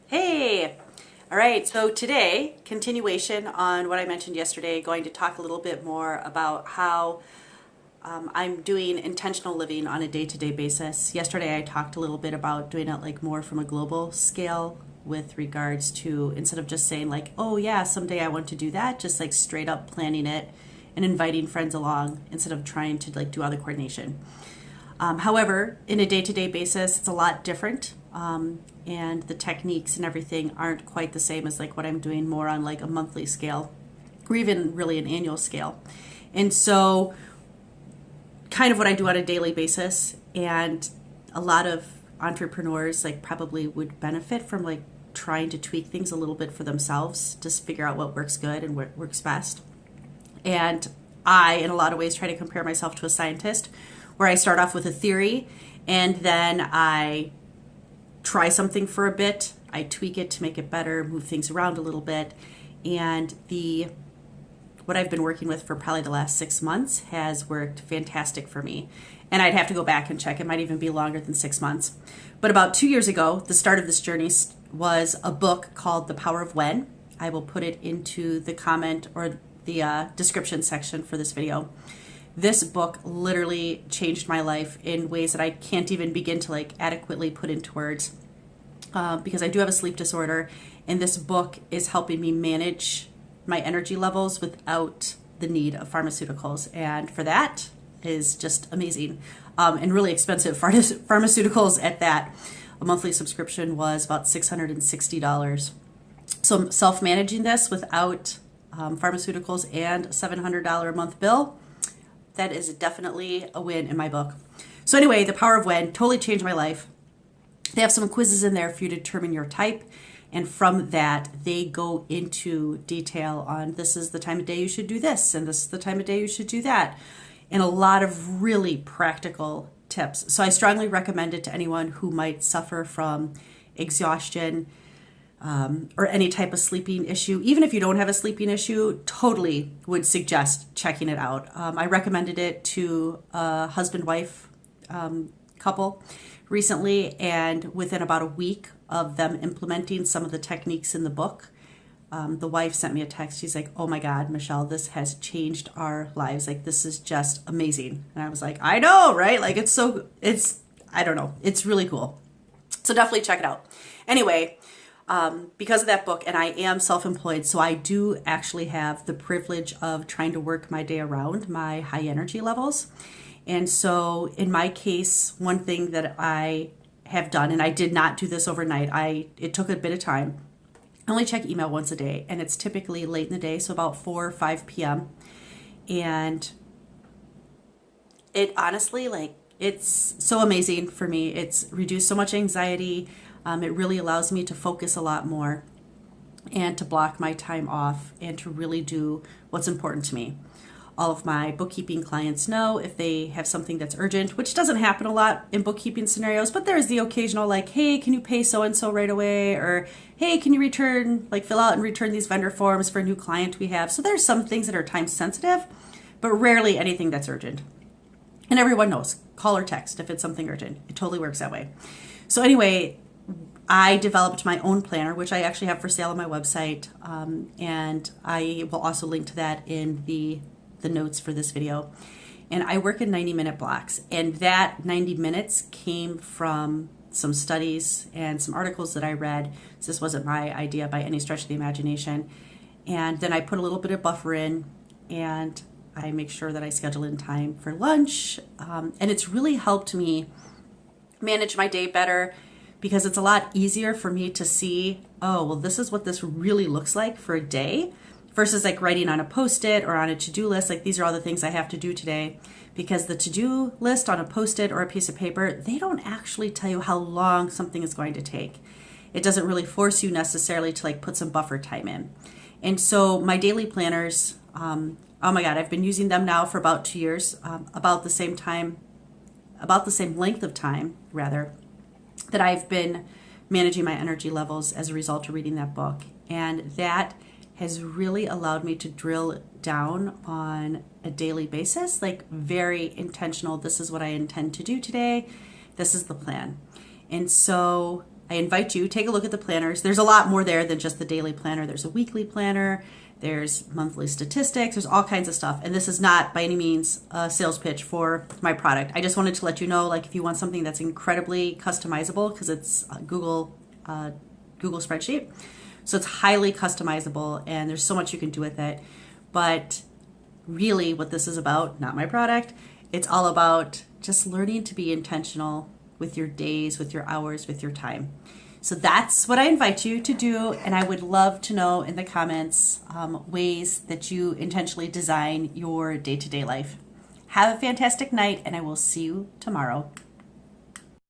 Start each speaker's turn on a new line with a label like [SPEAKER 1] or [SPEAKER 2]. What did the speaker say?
[SPEAKER 1] Hey! All right, so today, continuation on what I mentioned yesterday, going to talk a little bit more about how I'm doing intentional living on a day-to-day basis. Yesterday I talked a little bit about doing it like more from a global scale with regards to instead of just saying like, oh yeah, someday I want to do that, just like straight up planning it and inviting friends along instead of trying to like do all the coordination. However, in a day-to-day basis, it's a lot different. And the techniques and everything aren't quite the same as like what I'm doing more on like a monthly scale or even really an annual scale. And so kind of what I do on a daily basis, and a lot of entrepreneurs like probably would benefit from like trying to tweak things a little bit for themselves to figure out what works good and what works best. And I, in a lot of ways, try to compare myself to a scientist where I start off with a theory and then I try something for a bit, I tweak it to make it better, move things around a little bit, and what I've been working with for probably the last 6 months has worked fantastic for me. And I'd have to go back and check. It might even be longer than 6 months. But about 2 years ago, the start of this journey was a book called The Power of When. I will put it into the comment or the description section for this video. This book literally changed my life in ways that I can't even begin to like adequately put into words because I do have a sleep disorder, and this book is helping me manage my energy levels without the need of pharmaceuticals, and for that is just amazing and really expensive pharmaceuticals at that. A monthly subscription was about $660. So self-managing this without pharmaceuticals and a $700 a month bill, that is definitely a win in my book. So anyway, The Power of When totally changed my life. They have some quizzes in there for you to determine your type. And from that, they go into detail on this is the time of day you should do this, and this is the time of day you should do that. And a lot of really practical tips. So I strongly recommend it to anyone who might suffer from exhaustion, or any type of sleeping issue. Even if you don't have a sleeping issue, totally would suggest checking it out. I recommended it to a husband-wife couple recently, and within about a week of them implementing some of the techniques in the book, the wife sent me a text. She's like, oh my God, Michelle, this has changed our lives. Like, this is just amazing. And I was like, I know, right? Like, I don't know. It's really cool. So definitely check it out. Anyway, because of that book, and I am self-employed, so I do actually have the privilege of trying to work my day around my high energy levels. And so in my case, one thing that I have done, and I did not do this overnight, it took a bit of time. I only check email once a day, and it's typically late in the day, so about 4 or 5 p.m. And it honestly, like, it's so amazing for me. It's reduced so much anxiety. It really allows me to focus a lot more and to block my time off and to really do what's important to me. All of my bookkeeping clients know if they have something that's urgent, which doesn't happen a lot in bookkeeping scenarios, but there's the occasional like, hey, can you pay so-and-so right away? Or, hey, can you fill out and return these vendor forms for a new client we have? So there's some things that are time sensitive, but rarely anything that's urgent. And everyone knows, call or text if it's something urgent. It totally works that way. So anyway, I developed my own planner, which I actually have for sale on my website, and I will also link to that in the notes for this video. And I work in 90-minute blocks, and that 90 minutes came from some studies and some articles that I read. So this wasn't my idea by any stretch of the imagination. And then I put a little bit of buffer in, and I make sure that I schedule in time for lunch. And it's really helped me manage my day better, because it's a lot easier for me to see, oh, well, this is what this really looks like for a day versus like writing on a Post-it or on a to-do list. Like, these are all the things I have to do today, because the to-do list on a Post-it or a piece of paper, they don't actually tell you how long something is going to take. It doesn't really force you necessarily to like put some buffer time in. And so my daily planners, oh my God, I've been using them now for about 2 years, about the same length of time, rather, that I've been managing my energy levels as a result of reading that book. And that has really allowed me to drill down on a daily basis, like very intentional. This is what I intend to do today. This is the plan. And so I invite you, take a look at the planners. There's a lot more there than just the daily planner. There's a weekly planner, there's monthly statistics, there's all kinds of stuff. And this is not by any means a sales pitch for my product. I just wanted to let you know, like if you want something that's incredibly customizable, because it's Google spreadsheet. So it's highly customizable and there's so much you can do with it. But really what this is about, not my product, it's all about just learning to be intentional with your days, with your hours, with your time. So that's what I invite you to do, and I would love to know in the comments ways that you intentionally design your day-to-day life. Have a fantastic night, and I will see you tomorrow.